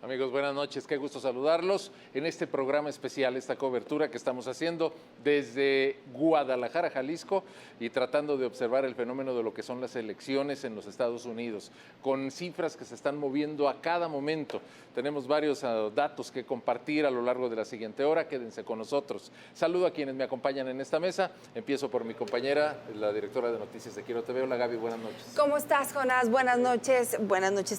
Amigos, buenas noches, qué gusto saludarlos en este programa especial, esta cobertura que estamos haciendo desde Guadalajara, Jalisco, y tratando de observar el fenómeno de lo que son las elecciones en los Estados Unidos, con cifras que se están moviendo a cada momento. Tenemos varios datos que compartir a lo largo de la siguiente hora, quédense con nosotros. Saludo a quienes me acompañan en esta mesa, empiezo por mi compañera, la directora de Noticias de Quiero TV. Hola Gaby, buenas noches. ¿Cómo estás, Jonás? Buenas noches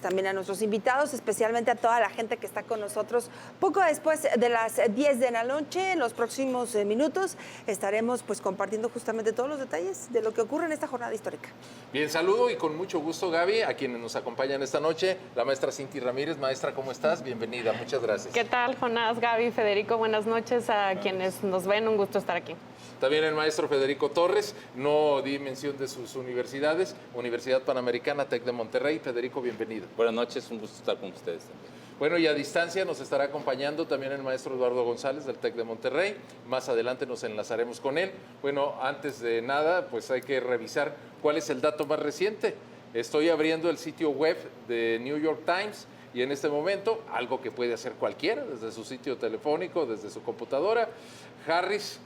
también a nuestros invitados, especialmente a toda la gente que está con nosotros. Poco después de las 10 de la noche, en los próximos minutos, estaremos pues compartiendo justamente todos los detalles de lo que ocurre en esta jornada histórica. Bien, saludo y con mucho gusto, Gaby, a quienes nos acompañan esta noche, la maestra Cinti Ramírez. Maestra, ¿cómo estás? Bienvenida, muchas gracias. ¿Qué tal, Jonás, Gaby, Federico? Buenas noches a quienes nos ven, un gusto estar aquí. También el maestro Federico Torres, no di mención de sus universidades, Universidad Panamericana, TEC de Monterrey. Federico, bienvenido. Buenas noches, un gusto estar con ustedes también. Bueno, y a distancia nos estará acompañando también el maestro Eduardo González del TEC de Monterrey. Más adelante nos enlazaremos con él. Bueno, antes de nada, pues hay que revisar cuál es el dato más reciente. Estoy abriendo el sitio web de New York Times y en este momento, algo que puede hacer cualquiera, desde su sitio telefónico, desde su computadora,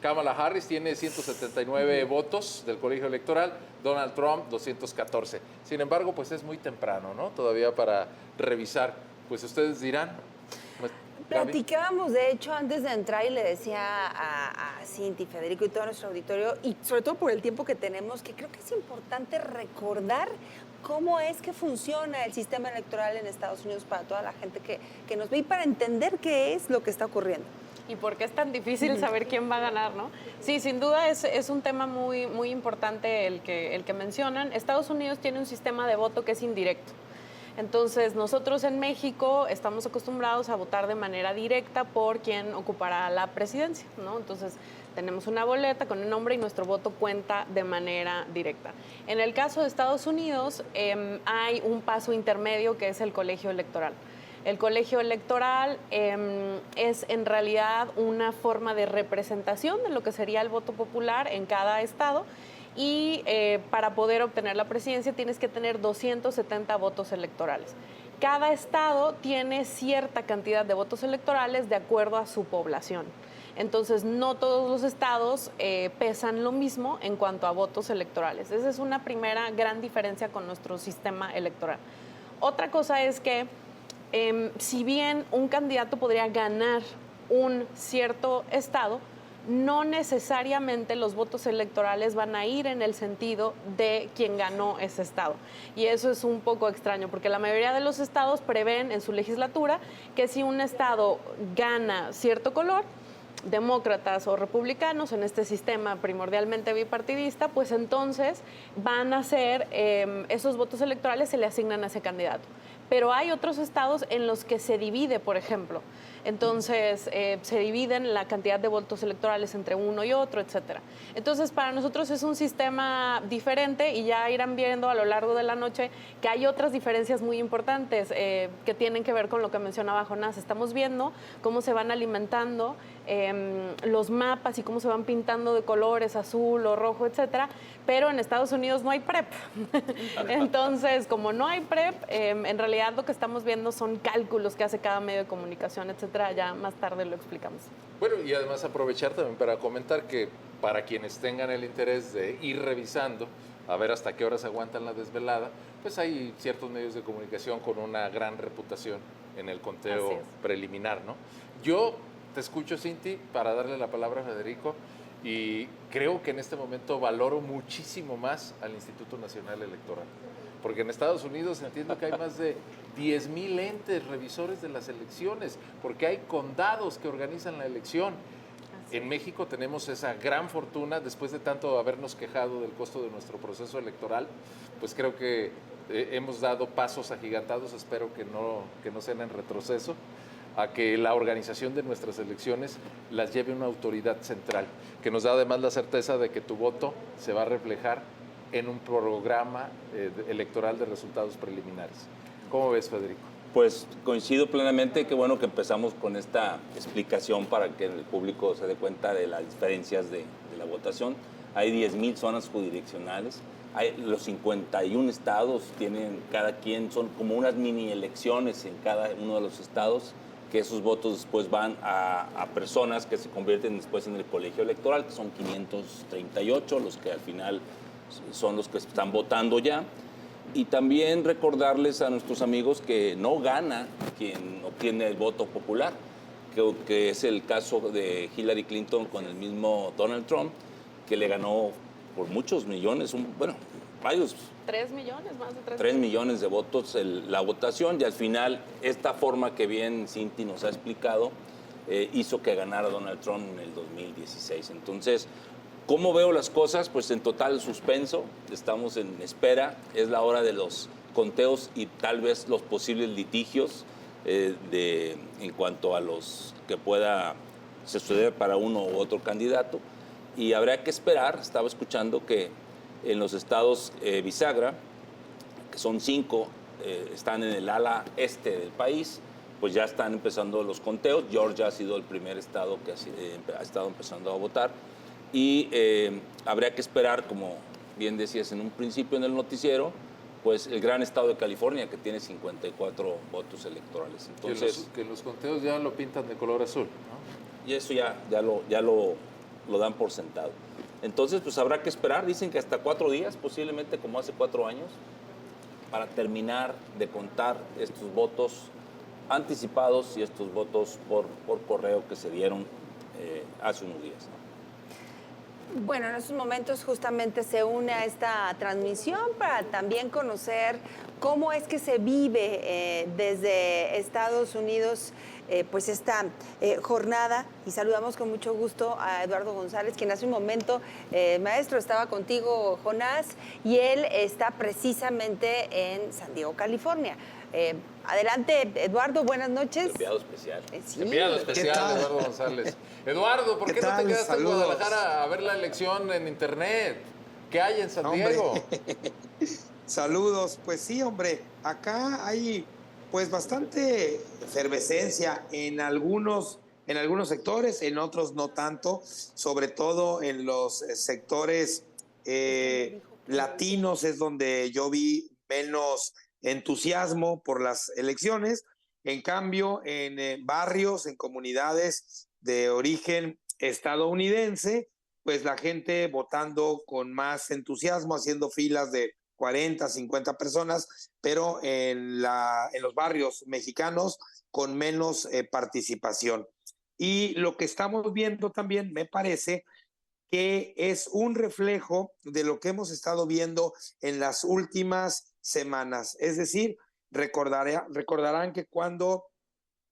Kamala Harris tiene 179 votos del colegio electoral, Donald Trump 214. Sin embargo, pues es muy temprano, ¿no? Todavía para revisar. Pues ustedes dirán. Platicábamos, de hecho, antes de entrar y le decía a Cinti, Federico y todo nuestro auditorio, y sobre todo por el tiempo que tenemos, que creo que es importante recordar cómo es que funciona el sistema electoral en Estados Unidos para toda la gente que nos ve y para entender qué es lo que está ocurriendo. ¿Y por qué es tan difícil saber quién va a ganar, no? Sí, sin duda es un tema muy, muy importante el que mencionan. Estados Unidos tiene un sistema de voto que es indirecto. Entonces, nosotros en México estamos acostumbrados a votar de manera directa por quien ocupará la presidencia, ¿no? Entonces, tenemos una boleta con el nombre y nuestro voto cuenta de manera directa. En el caso de Estados Unidos, hay un paso intermedio que es el colegio electoral. El colegio electoral es en realidad una forma de representación de lo que sería el voto popular en cada estado. Y para poder obtener la presidencia tienes que tener 270 votos electorales. Cada estado tiene cierta cantidad de votos electorales de acuerdo a su población. Entonces, no todos los estados pesan lo mismo en cuanto a votos electorales. Esa es una primera gran diferencia con nuestro sistema electoral. Otra cosa es que si bien un candidato podría ganar un cierto estado, no necesariamente los votos electorales van a ir en el sentido de quien ganó ese estado. Y eso es un poco extraño, porque la mayoría de los estados prevén en su legislatura que si un estado gana cierto color, demócratas o republicanos en este sistema primordialmente bipartidista, pues entonces van a ser, esos votos electorales se le asignan a ese candidato. Pero hay otros estados en los que se divide, por ejemplo. Entonces, se dividen la cantidad de votos electorales entre uno y otro, etcétera. Entonces, para nosotros es un sistema diferente y ya irán viendo a lo largo de la noche que hay otras diferencias muy importantes que tienen que ver con lo que mencionaba Jonás. Estamos viendo cómo se van alimentando los mapas y cómo se van pintando de colores, azul o rojo, etcétera, pero en Estados Unidos no hay PREP. Entonces, como no hay PREP, en realidad lo que estamos viendo son cálculos que hace cada medio de comunicación, etcétera. Ya más tarde lo explicamos. Bueno, y además aprovechar también para comentar que para quienes tengan el interés de ir revisando, a ver hasta qué horas aguantan la desvelada, pues hay ciertos medios de comunicación con una gran reputación en el conteo preliminar, ¿no? Yo te escucho, Cinti, para darle la palabra a Federico, y creo que en este momento valoro muchísimo más al Instituto Nacional Electoral. Porque en Estados Unidos entiendo que hay más de 10,000 entes revisores de las elecciones, porque hay condados que organizan la elección. En México tenemos esa gran fortuna, después de tanto habernos quejado del costo de nuestro proceso electoral, pues creo que hemos dado pasos agigantados, espero que no sean en retroceso, a que la organización de nuestras elecciones las lleve una autoridad central, que nos da además la certeza de que tu voto se va a reflejar en un programa electoral de resultados preliminares. ¿Cómo ves, Federico? Pues coincido plenamente, qué bueno que empezamos con esta explicación para que el público se dé cuenta de las diferencias de la votación. hay 10,000 zonas jurisdiccionales. Los 51 estados tienen, cada quien, son como unas mini elecciones en cada uno de los estados, que esos votos después van a personas que se convierten después en el colegio electoral, que son 538, los que al final son los que están votando ya. Y también recordarles a nuestros amigos que no gana quien obtiene el voto popular, que es el caso de Hillary Clinton con el mismo Donald Trump, que le ganó por muchos millones, varios. 3 millones, más de 3 millones de votos la votación, y al final esta forma que bien Cinti nos ha explicado hizo que ganara Donald Trump en el 2016. Entonces, ¿cómo veo las cosas? Pues en total suspenso, estamos en espera, es la hora de los conteos y tal vez los posibles litigios en cuanto a los que pueda suceder para uno u otro candidato. Y habrá que esperar, estaba escuchando que en los estados bisagra, que son 5, están en el ala este del país, pues ya están empezando los conteos. Georgia ha sido el primer estado que ha estado empezando a votar. Y habría que esperar, como bien decías en un principio en el noticiero, pues el gran estado de California, que tiene 54 votos electorales. Entonces, que los conteos ya lo pintan de color azul, ¿no? Y eso ya lo dan por sentado. Entonces, pues habrá que esperar, dicen que hasta 4 días, posiblemente como hace 4 años, para terminar de contar estos votos anticipados y estos votos por correo que se dieron hace unos días, ¿no? Bueno, en estos momentos justamente se une a esta transmisión para también conocer cómo es que se vive desde Estados Unidos pues esta jornada, y saludamos con mucho gusto a Eduardo González, quien hace un momento, maestro, estaba contigo, Jonás, y él está precisamente en San Diego, California. Adelante, Eduardo, buenas noches. Enviado especial. Sí. Enviado especial, Eduardo González. Eduardo, ¿por qué no te quedaste en Guadalajara a ver la elección en internet? ¿Qué hay en San Diego? Saludos, pues sí, hombre, acá hay pues bastante efervescencia en algunos sectores, en otros no tanto, sobre todo en los sectores latinos es donde yo vi menos entusiasmo por las elecciones. En cambio, en barrios, en comunidades de origen estadounidense, pues la gente votando con más entusiasmo, haciendo filas de 40, 50 personas, pero en los barrios mexicanos con menos participación. Y lo que estamos viendo también, me parece, que es un reflejo de lo que hemos estado viendo en las últimas semanas. Es decir, recordarán que cuando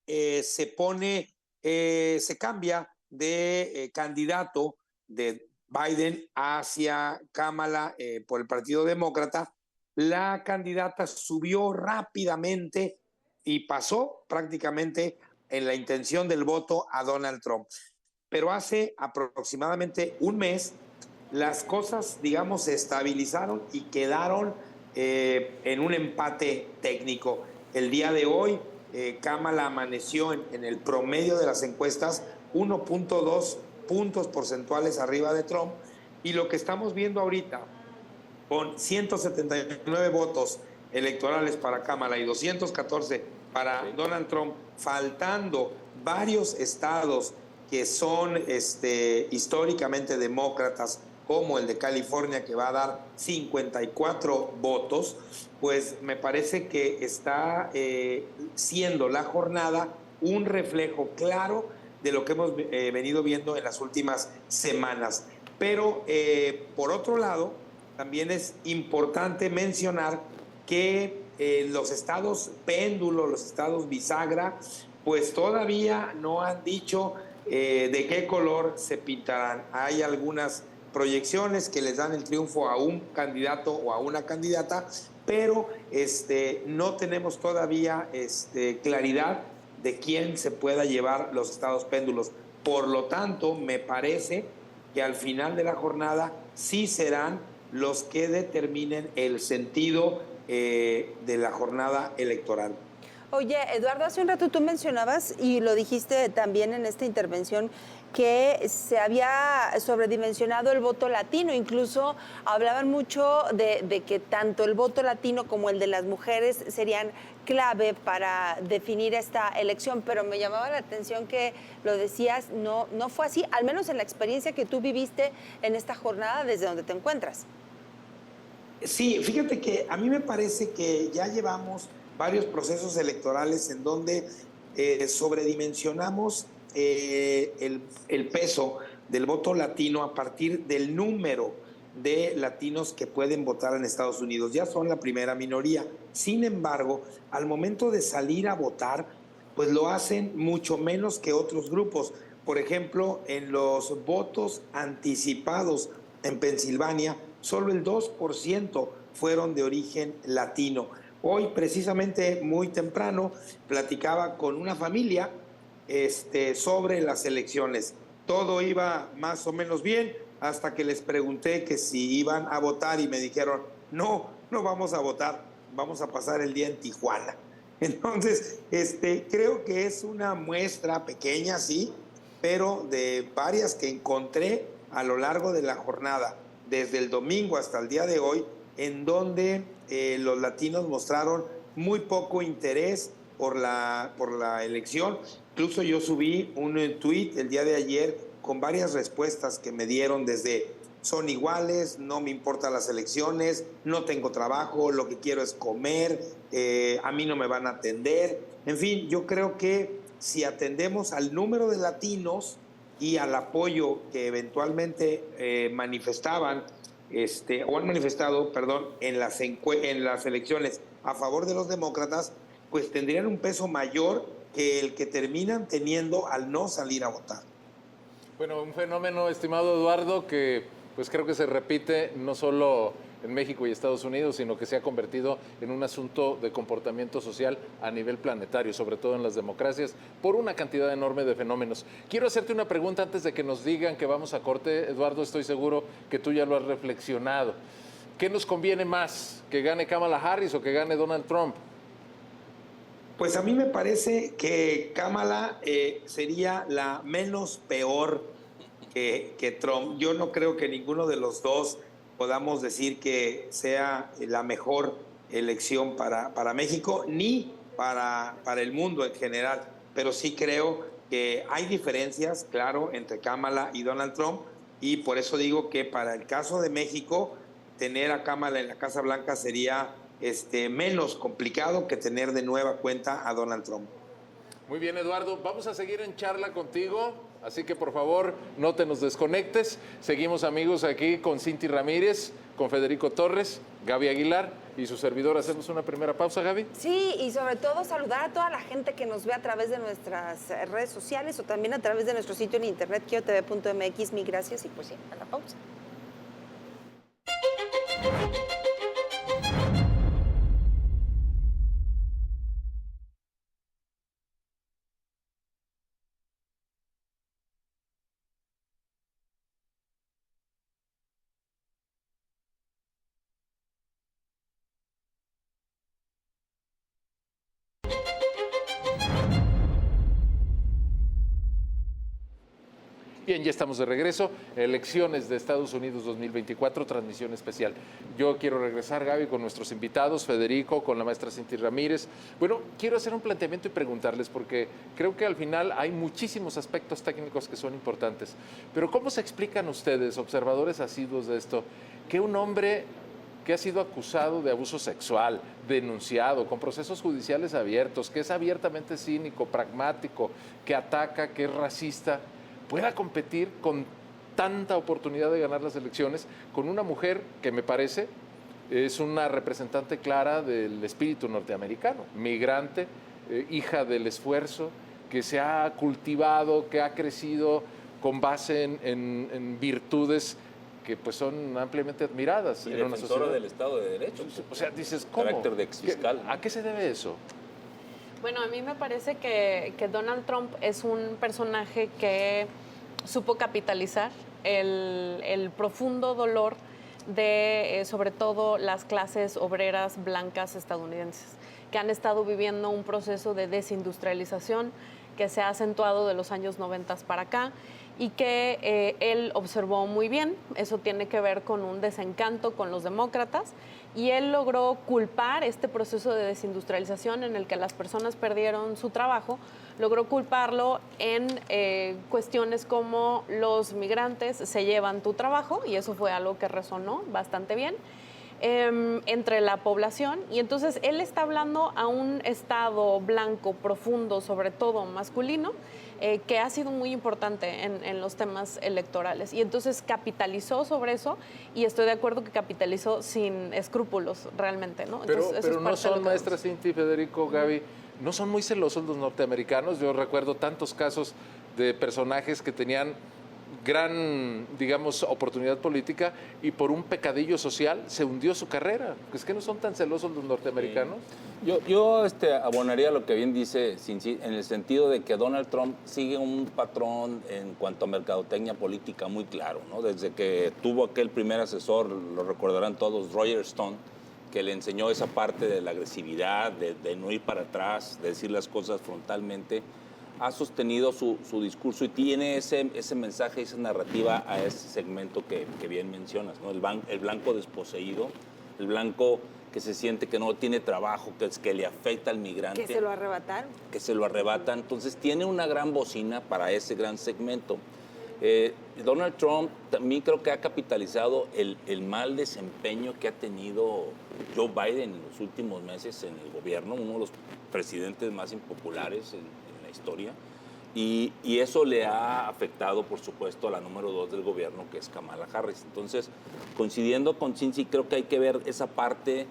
se cambia de candidato de Biden hacia Kamala por el Partido Demócrata, la candidata subió rápidamente y pasó prácticamente en la intención del voto a Donald Trump. Pero hace aproximadamente un mes las cosas, digamos, se estabilizaron y quedaron en un empate técnico. El día de hoy, Kamala amaneció en el promedio de las encuestas 1.2 puntos porcentuales arriba de Trump, y lo que estamos viendo ahorita, con 179 votos electorales para Kamala y 214 para Donald Trump, faltando varios estados que son históricamente demócratas, como el de California, que va a dar 54 votos, pues me parece que está siendo la jornada un reflejo claro de lo que hemos venido viendo en las últimas semanas. Pero, por otro lado, también es importante mencionar que los estados péndulo, los estados bisagra, pues todavía no han dicho de qué color se pintarán. Hay algunas proyecciones que les dan el triunfo a un candidato o a una candidata, pero no tenemos todavía claridad de quién se pueda llevar los estados péndulos. Por lo tanto, me parece que al final de la jornada sí serán los que determinen el sentido de la jornada electoral. Oye, Eduardo, hace un rato tú mencionabas, y lo dijiste también en esta intervención, que se había sobredimensionado el voto latino. Incluso hablaban mucho de que tanto el voto latino como el de las mujeres serían clave para definir esta elección, pero me llamaba la atención que lo decías, no fue así, al menos en la experiencia que tú viviste en esta jornada desde donde te encuentras. Sí, fíjate que a mí me parece que ya llevamos varios procesos electorales en donde sobredimensionamos el peso del voto latino a partir del número de latinos que pueden votar en Estados Unidos. Ya son la primera minoría. Sin embargo, al momento de salir a votar, pues lo hacen mucho menos que otros grupos. Por ejemplo, en los votos anticipados en Pensilvania, solo el 2% fueron de origen latino. Hoy, precisamente muy temprano, platicaba con una familia sobre las elecciones. Todo iba más o menos bien hasta que les pregunté que si iban a votar y me dijeron, no vamos a votar, vamos a pasar el día en Tijuana. Entonces, creo que es una muestra pequeña, sí, pero de varias que encontré a lo largo de la jornada, desde el domingo hasta el día de hoy, en donde los latinos mostraron muy poco interés por la elección. Incluso yo subí un tuit el día de ayer con varias respuestas que me dieron desde son iguales, no me importan las elecciones, no tengo trabajo, lo que quiero es comer, a mí no me van a atender. En fin, yo creo que si atendemos al número de latinos y al apoyo que eventualmente manifestaban o han manifestado, perdón, en las elecciones a favor de los demócratas, pues tendrían un peso mayor que el que terminan teniendo al no salir a votar. Bueno, un fenómeno, estimado Eduardo, que pues creo que se repite no solo en México y Estados Unidos, sino que se ha convertido en un asunto de comportamiento social a nivel planetario, sobre todo en las democracias, por una cantidad enorme de fenómenos. Quiero hacerte una pregunta antes de que nos digan que vamos a corte. Eduardo, estoy seguro que tú ya lo has reflexionado. ¿Qué nos conviene más, que gane Kamala Harris o que gane Donald Trump? Pues a mí me parece que Kamala sería la menos peor que Trump. Yo no creo que ninguno de los dos podamos decir que sea la mejor elección para México, ni para el mundo en general. Pero sí creo que hay diferencias, claro, entre Kamala y Donald Trump, y por eso digo que para el caso de México, tener a Kamala en la Casa Blanca sería menos complicado que tener de nueva cuenta a Donald Trump. Muy bien, Eduardo, vamos a seguir en charla contigo, así que por favor no te nos desconectes. Seguimos, amigos, aquí con Cinti Ramírez, con Federico Torres, Gaby Aguilar y su servidor. ¿Hacemos una primera pausa, Gaby? Sí, y sobre todo saludar a toda la gente que nos ve a través de nuestras redes sociales o también a través de nuestro sitio en internet, kiotv.mx. Mil gracias y pues sí, a la pausa. Bien, ya estamos de regreso. Elecciones de Estados Unidos 2024, transmisión especial. Yo quiero regresar, Gaby, con nuestros invitados, Federico, con la maestra Cinti Ramírez. Bueno, quiero hacer un planteamiento y preguntarles, porque creo que al final hay muchísimos aspectos técnicos que son importantes. Pero ¿cómo se explican ustedes, observadores asiduos de esto, que un hombre que ha sido acusado de abuso sexual, denunciado, con procesos judiciales abiertos, que es abiertamente cínico, pragmático, que ataca, que es racista, pueda competir con tanta oportunidad de ganar las elecciones con una mujer que me parece es una representante clara del espíritu norteamericano, migrante, hija del esfuerzo, que se ha cultivado, que ha crecido con base en virtudes que pues son ampliamente admiradas y en una sociedad del Estado de Derecho. O sea, dices, ¿cómo? Carácter de exfiscal. ¿A qué se debe eso? Bueno, a mí me parece que Donald Trump es un personaje que supo capitalizar el profundo dolor de, sobre todo, las clases obreras blancas estadounidenses, que han estado viviendo un proceso de desindustrialización que se ha acentuado de los años 90 para acá y que él observó muy bien. Eso tiene que ver con un desencanto con los demócratas, y él logró culpar este proceso de desindustrialización en el que las personas perdieron su trabajo, logró culparlo en cuestiones como los migrantes se llevan tu trabajo, y eso fue algo que resonó bastante bien entre la población. Y entonces él está hablando a un estado blanco, profundo, sobre todo masculino, que ha sido muy importante en los temas electorales. Y entonces capitalizó sobre eso, y estoy de acuerdo que capitalizó sin escrúpulos realmente, ¿no? Entonces, Pero no son, maestra Cinti, Federico, Gaby, no son muy celosos los norteamericanos. Yo recuerdo tantos casos de personajes que tenían gran, digamos, oportunidad política y por un pecadillo social se hundió su carrera. ¿Es que no son tan celosos los norteamericanos? Yo abonaría lo que bien dice Cinti, en el sentido de que Donald Trump sigue un patrón en cuanto a mercadotecnia política muy claro, ¿no? Desde que tuvo aquel primer asesor, lo recordarán todos, Roger Stone, que le enseñó esa parte de la agresividad, de no ir para atrás, de decir las cosas frontalmente, ha sostenido su discurso y tiene ese mensaje, esa narrativa a ese segmento que bien mencionas, ¿no? El blanco desposeído, el blanco que se siente que no tiene trabajo, que le afecta al migrante. Que se lo arrebataron. Que se lo arrebatan. Entonces tiene una gran bocina para ese gran segmento. Donald Trump también creo que ha capitalizado el mal desempeño que ha tenido Joe Biden en los últimos meses en el gobierno, uno de los presidentes más impopulares en la historia, y eso le ha afectado, por supuesto, a la número 2 del gobierno, que es Kamala Harris. Entonces, coincidiendo con Cinti, creo que hay que ver esa parte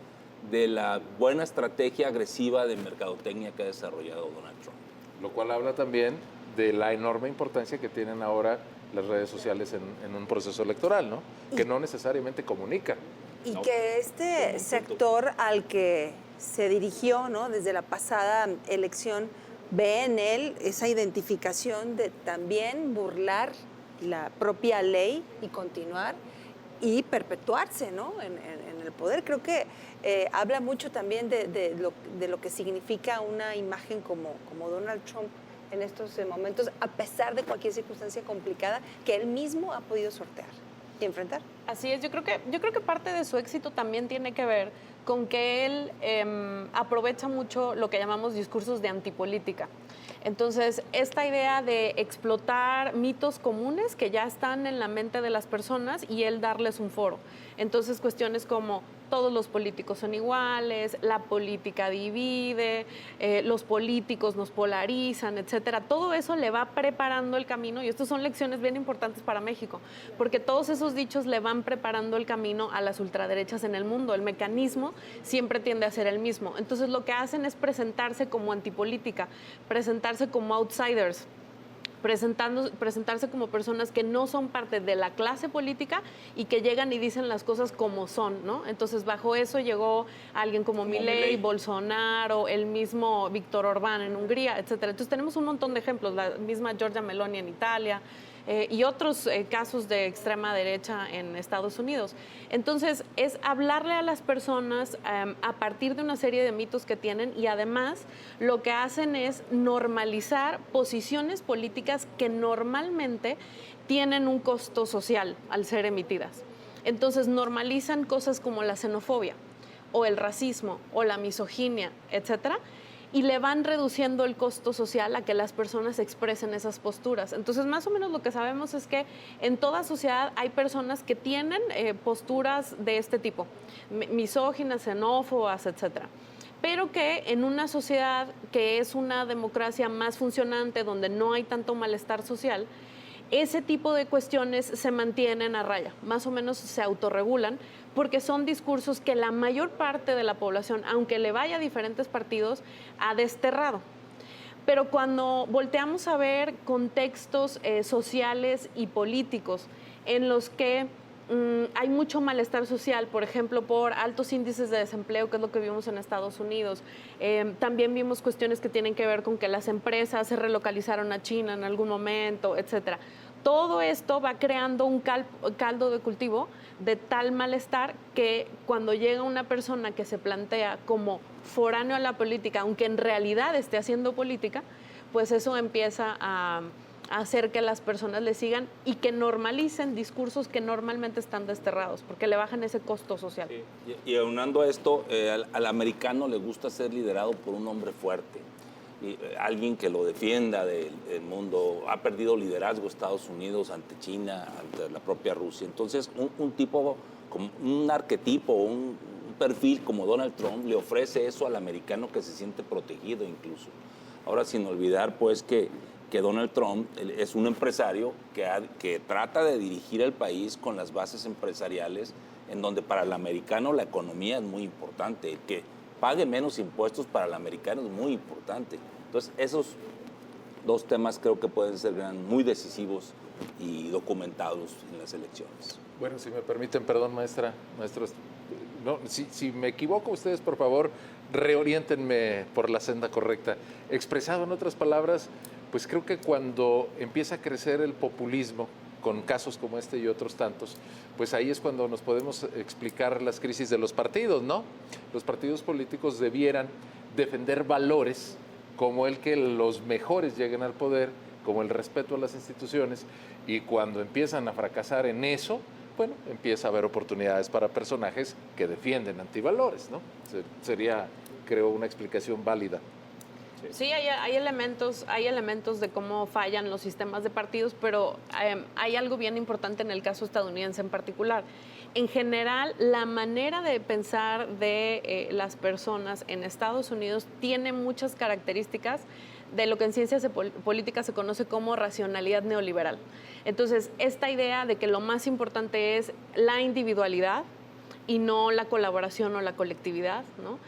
de la buena estrategia agresiva de mercadotecnia que ha desarrollado Donald Trump. Lo cual habla también de la enorme importancia que tienen ahora las redes sociales en un proceso electoral, ¿no? Que no necesariamente comunica. Y ¿no? que este sector al que se dirigió, ¿no?, desde la pasada elección, ve en él esa identificación de también burlar la propia ley y continuar y perpetuarse, ¿no?, en el poder. Creo que habla mucho también de lo que significa una imagen como Donald Trump en estos momentos, a pesar de cualquier circunstancia complicada que él mismo ha podido sortear y enfrentar. Así es, yo creo que parte de su éxito también tiene que ver con que él aprovecha mucho lo que llamamos discursos de antipolítica. Entonces, esta idea de explotar mitos comunes que ya están en la mente de las personas y él darles un foro. Entonces, cuestiones como todos los políticos son iguales, la política divide, los políticos nos polarizan, etcétera. Todo eso le va preparando el camino, y estas son lecciones bien importantes para México, porque todos esos dichos le van preparando el camino a las ultraderechas en el mundo. El mecanismo siempre tiende a ser el mismo. Entonces, lo que hacen es presentarse como antipolítica, presentarse como outsiders, presentarse como personas que no son parte de la clase política y que llegan y dicen las cosas como son, ¿no? Entonces, bajo eso llegó alguien como Milei, Bolsonaro, el mismo Víctor Orbán en Hungría, etcétera. Entonces, tenemos un montón de ejemplos, la misma Giorgia Meloni en Italia, y otros casos de extrema derecha en Estados Unidos. Entonces, es hablarle a las personas a partir de una serie de mitos que tienen, y además lo que hacen es normalizar posiciones políticas que normalmente tienen un costo social al ser emitidas. Entonces, normalizan cosas como la xenofobia o el racismo o la misoginia, etcétera, y le van reduciendo el costo social a que las personas expresen esas posturas. Entonces, más o menos lo que sabemos es que en toda sociedad hay personas que tienen posturas de este tipo, misóginas, xenófobas, etcétera. Pero que en una sociedad que es una democracia más funcionante, donde no hay tanto malestar social, ese tipo de cuestiones se mantienen a raya, más o menos se autorregulan, porque son discursos que la mayor parte de la población, aunque le vaya a diferentes partidos, ha desterrado. Pero cuando volteamos a ver contextos sociales y políticos en los que hay mucho malestar social, por ejemplo, por altos índices de desempleo, que es lo que vimos en Estados Unidos. También vimos cuestiones que tienen que ver con que las empresas se relocalizaron a China en algún momento, etcétera. Todo esto va creando un caldo de cultivo de tal malestar que cuando llega una persona que se plantea como foráneo a la política, aunque en realidad esté haciendo política, pues eso empieza a hacer que las personas le sigan y que normalicen discursos que normalmente están desterrados, porque le bajan ese costo social. Sí. Y aunando a esto, al americano le gusta ser liderado por un hombre fuerte, y, alguien que lo defienda del mundo. Ha perdido liderazgo Estados Unidos ante China, ante la propia Rusia. Entonces, un tipo, como un arquetipo, un perfil como Donald Trump le ofrece eso al americano, que se siente protegido incluso. Ahora, sin olvidar pues que Donald Trump es un empresario que trata de dirigir el país con las bases empresariales, en donde para el americano la economía es muy importante. Que pague menos impuestos para el americano es muy importante. Entonces, esos dos temas creo que pueden ser muy decisivos y documentados en las elecciones. Bueno, si me permiten, perdón, maestros, no, si me equivoco, ustedes, por favor, reoriéntenme por la senda correcta. Expresado en otras palabras, pues creo que cuando empieza a crecer el populismo, con casos como este y otros tantos, pues ahí es cuando nos podemos explicar las crisis de los partidos, ¿no? Los partidos políticos debieran defender valores como el que los mejores lleguen al poder, como el respeto a las instituciones, y cuando empiezan a fracasar en eso, bueno, empieza a haber oportunidades para personajes que defienden antivalores, ¿no? Sería, creo, una explicación válida. Sí, hay elementos de cómo fallan los sistemas de partidos, pero hay algo bien importante en el caso estadounidense en particular. En general, la manera de pensar de las personas en Estados Unidos tiene muchas características de lo que en ciencias políticas se conoce como racionalidad neoliberal. Entonces, esta idea de que lo más importante es la individualidad y no la colaboración o la colectividad, ¿no?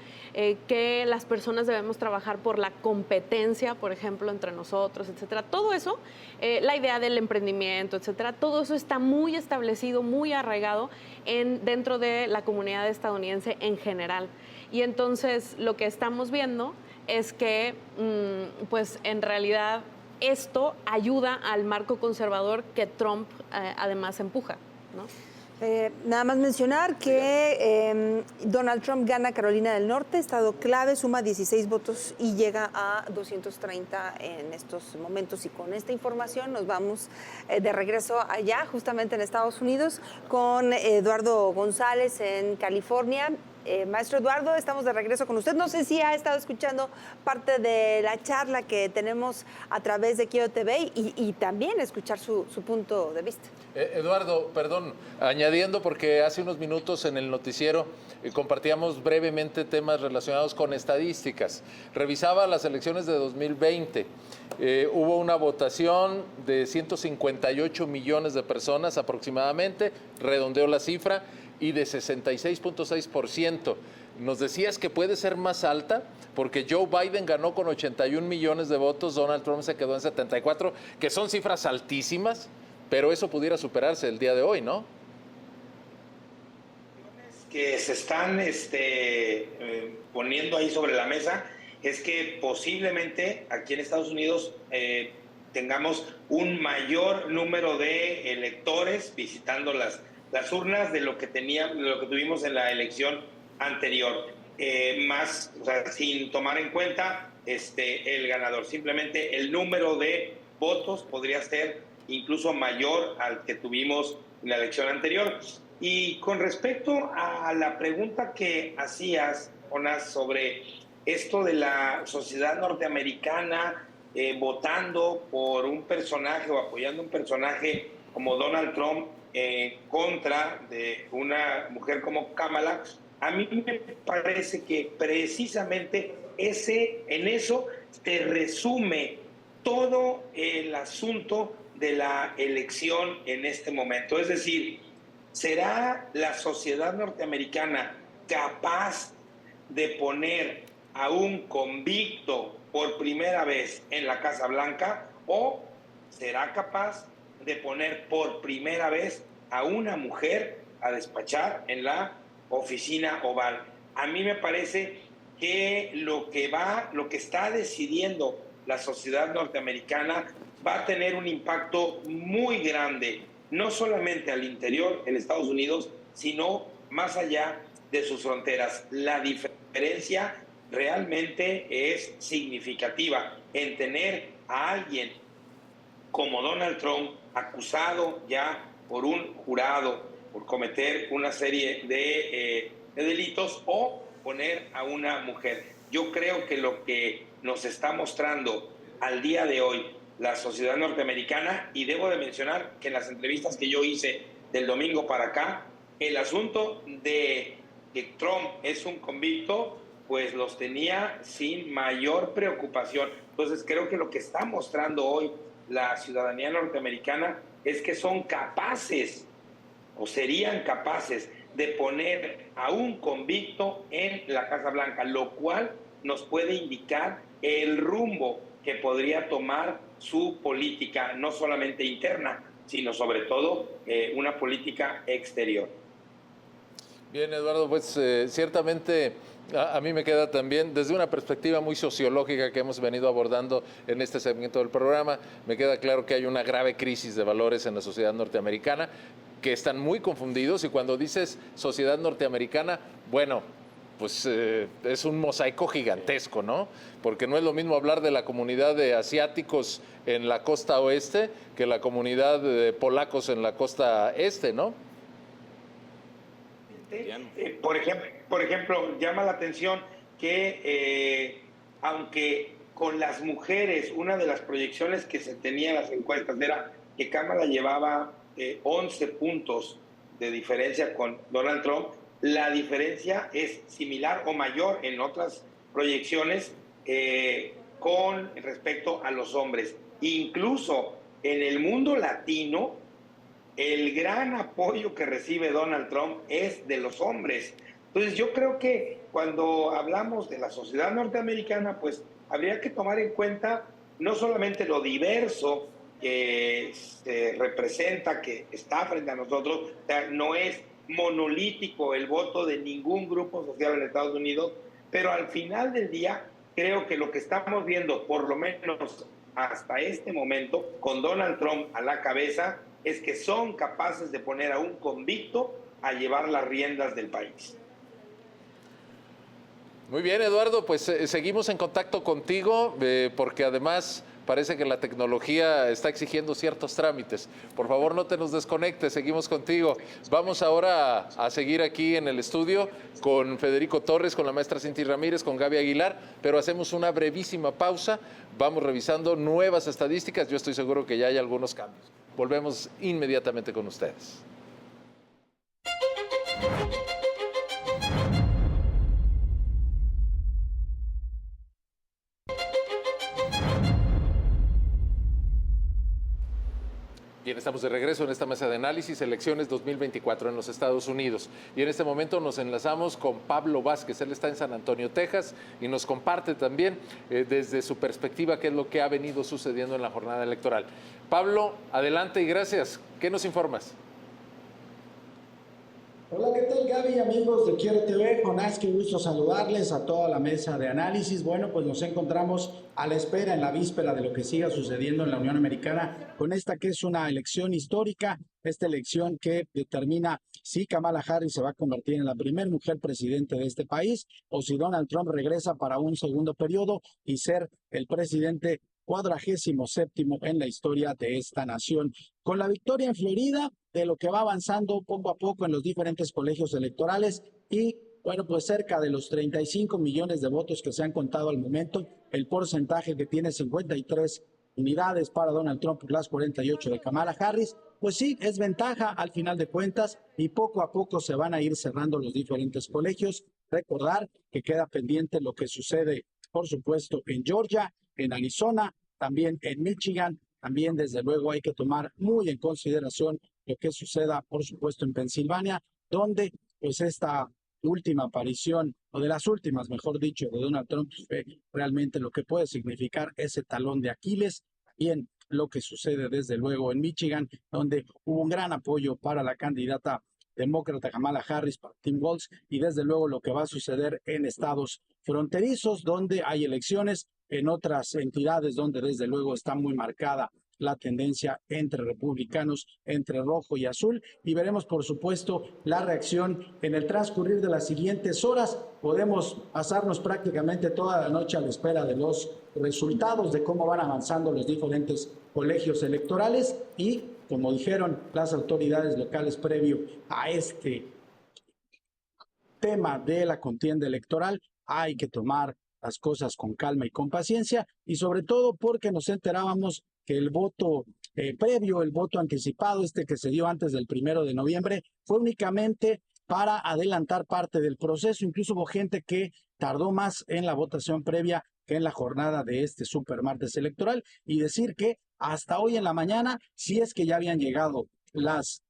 Que las personas debemos trabajar por la competencia, por ejemplo, entre nosotros, etcétera. Todo eso, la idea del emprendimiento, etcétera, todo eso está muy establecido, muy arraigado dentro de la comunidad estadounidense en general. Y entonces lo que estamos viendo es que, pues en realidad, esto ayuda al marco conservador que Trump además empuja, ¿no? Nada más mencionar que Donald Trump gana Carolina del Norte, estado clave, suma 16 votos y llega a 230 en estos momentos. Y con esta información nos vamos de regreso allá, justamente en Estados Unidos, con Eduardo González en California. Maestro Eduardo, estamos de regreso con usted. No sé si ha estado escuchando parte de la charla que tenemos a través de Kio TV y también escuchar su punto de vista. Eduardo, perdón, añadiendo porque hace unos minutos en el noticiero compartíamos brevemente temas relacionados con estadísticas. Revisaba las elecciones de 2020. Hubo una votación de 158 millones de personas aproximadamente, redondeo la cifra, y de 66.6%. Nos decías que puede ser más alta porque Joe Biden ganó con 81 millones de votos, Donald Trump se quedó en 74, que son cifras altísimas, pero eso pudiera superarse el día de hoy, ¿no? Que se están poniendo ahí sobre la mesa es que posiblemente aquí en Estados Unidos tengamos un mayor número de electores visitando las urnas de lo que tuvimos en la elección anterior, más, o sea, sin tomar en cuenta el ganador. Simplemente el número de votos podría ser incluso mayor al que tuvimos en la elección anterior. Y con respecto a la pregunta que hacías, Jonas, sobre esto de la sociedad norteamericana votando por un personaje o apoyando un personaje como Donald Trump, contra de una mujer como Kamala, a mí me parece que precisamente en eso se resume todo el asunto de la elección en este momento. Es decir, ¿será la sociedad norteamericana capaz de poner a un convicto por primera vez en la Casa Blanca o será capaz de poner por primera vez a una mujer a despachar en la oficina oval? A mí me parece que lo que está decidiendo la sociedad norteamericana va a tener un impacto muy grande, no solamente al interior en Estados Unidos, sino más allá de sus fronteras. La diferencia realmente es significativa en tener a alguien como Donald Trump, acusado ya por un jurado por cometer una serie de delitos, o poner a una mujer. Yo creo que lo que nos está mostrando al día de hoy la sociedad norteamericana, y debo de mencionar que en las entrevistas que yo hice del domingo para acá, el asunto de que Trump es un convicto, pues los tenía sin mayor preocupación. Entonces creo que lo que está mostrando hoy la ciudadanía norteamericana es que son capaces, o serían capaces, de poner a un convicto en la Casa Blanca, lo cual nos puede indicar el rumbo que podría tomar su política, no solamente interna, sino sobre todo una política exterior. Bien, Eduardo, pues ciertamente a mí me queda también, desde una perspectiva muy sociológica que hemos venido abordando en este segmento del programa, me queda claro que hay una grave crisis de valores en la sociedad norteamericana, que están muy confundidos, y cuando dices sociedad norteamericana, bueno, pues es un mosaico gigantesco, ¿no? Porque no es lo mismo hablar de la comunidad de asiáticos en la costa oeste que la comunidad de polacos en la costa este, ¿no? Por ejemplo, llama la atención que aunque con las mujeres, una de las proyecciones que se tenía en las encuestas era que Kamala llevaba 11 puntos de diferencia con Donald Trump, la diferencia es similar o mayor en otras proyecciones con respecto a los hombres. Incluso en el mundo latino, el gran apoyo que recibe Donald Trump es de los hombres. Entonces yo creo que cuando hablamos de la sociedad norteamericana, pues habría que tomar en cuenta no solamente lo diverso que se representa, que está frente a nosotros, o sea, no es monolítico el voto de ningún grupo social en Estados Unidos, pero al final del día creo que lo que estamos viendo, por lo menos hasta este momento, con Donald Trump a la cabeza, es que son capaces de poner a un convicto a llevar las riendas del país. Muy bien, Eduardo, pues seguimos en contacto contigo, porque además parece que la tecnología está exigiendo ciertos trámites. Por favor, no te nos desconectes, seguimos contigo. Vamos ahora a seguir aquí en el estudio con Federico Torres, con la maestra Cinti Ramírez, con Gaby Aguilar, pero hacemos una brevísima pausa. Vamos revisando nuevas estadísticas. Yo estoy seguro que ya hay algunos cambios. Volvemos inmediatamente con ustedes. Bien, estamos de regreso en esta mesa de análisis, elecciones 2024 en los Estados Unidos. Y en este momento nos enlazamos con Pablo Vázquez. Él está en San Antonio, Texas, y nos comparte también desde su perspectiva qué es lo que ha venido sucediendo en la jornada electoral. Pablo, adelante y gracias. ¿Qué nos informas? Hola, ¿qué tal, Gaby, amigos de Quiero TV? Jonás, qué gusto saludarles a toda la mesa de análisis. Bueno, pues nos encontramos a la espera, en la víspera de lo que siga sucediendo en la Unión Americana, con esta que es una elección histórica, esta elección que determina si Kamala Harris se va a convertir en la primera mujer presidente de este país, o si Donald Trump regresa para un segundo periodo y ser el presidente 47º en la historia de esta nación. Con la victoria en Florida, de lo que va avanzando poco a poco en los diferentes colegios electorales, y bueno, pues cerca de los 35 millones de votos que se han contado al momento, el porcentaje que tiene 53 unidades para Donald Trump por las 48 de Kamala Harris, pues sí, es ventaja al final de cuentas, y poco a poco se van a ir cerrando los diferentes colegios. Recordar que queda pendiente lo que sucede, por supuesto, en Georgia, en Arizona, también en Michigan. También, desde luego, hay que tomar muy en consideración lo que suceda, por supuesto, en Pensilvania, donde pues esta última aparición, o de las últimas, mejor dicho, de Donald Trump, fue realmente lo que puede significar ese talón de Aquiles. Bien, lo que sucede desde luego en Michigan, donde hubo un gran apoyo para la candidata demócrata Kamala Harris, para Tim Walz, y desde luego lo que va a suceder en estados fronterizos, donde hay elecciones, en otras entidades donde desde luego está muy marcada la tendencia entre republicanos, entre rojo y azul, y veremos por supuesto la reacción en el transcurrir de las siguientes horas. Podemos pasarnos prácticamente toda la noche a la espera de los resultados, de cómo van avanzando los diferentes colegios electorales y, como dijeron las autoridades locales previo a este tema de la contienda electoral, hay que tomar las cosas con calma y con paciencia, y sobre todo porque nos enterábamos que el voto previo, el voto anticipado, que se dio antes del 1 de noviembre, fue únicamente para adelantar parte del proceso. Incluso hubo gente que tardó más en la votación previa que en la jornada de este supermartes electoral, y decir que hasta hoy en la mañana, si es que ya habían llegado las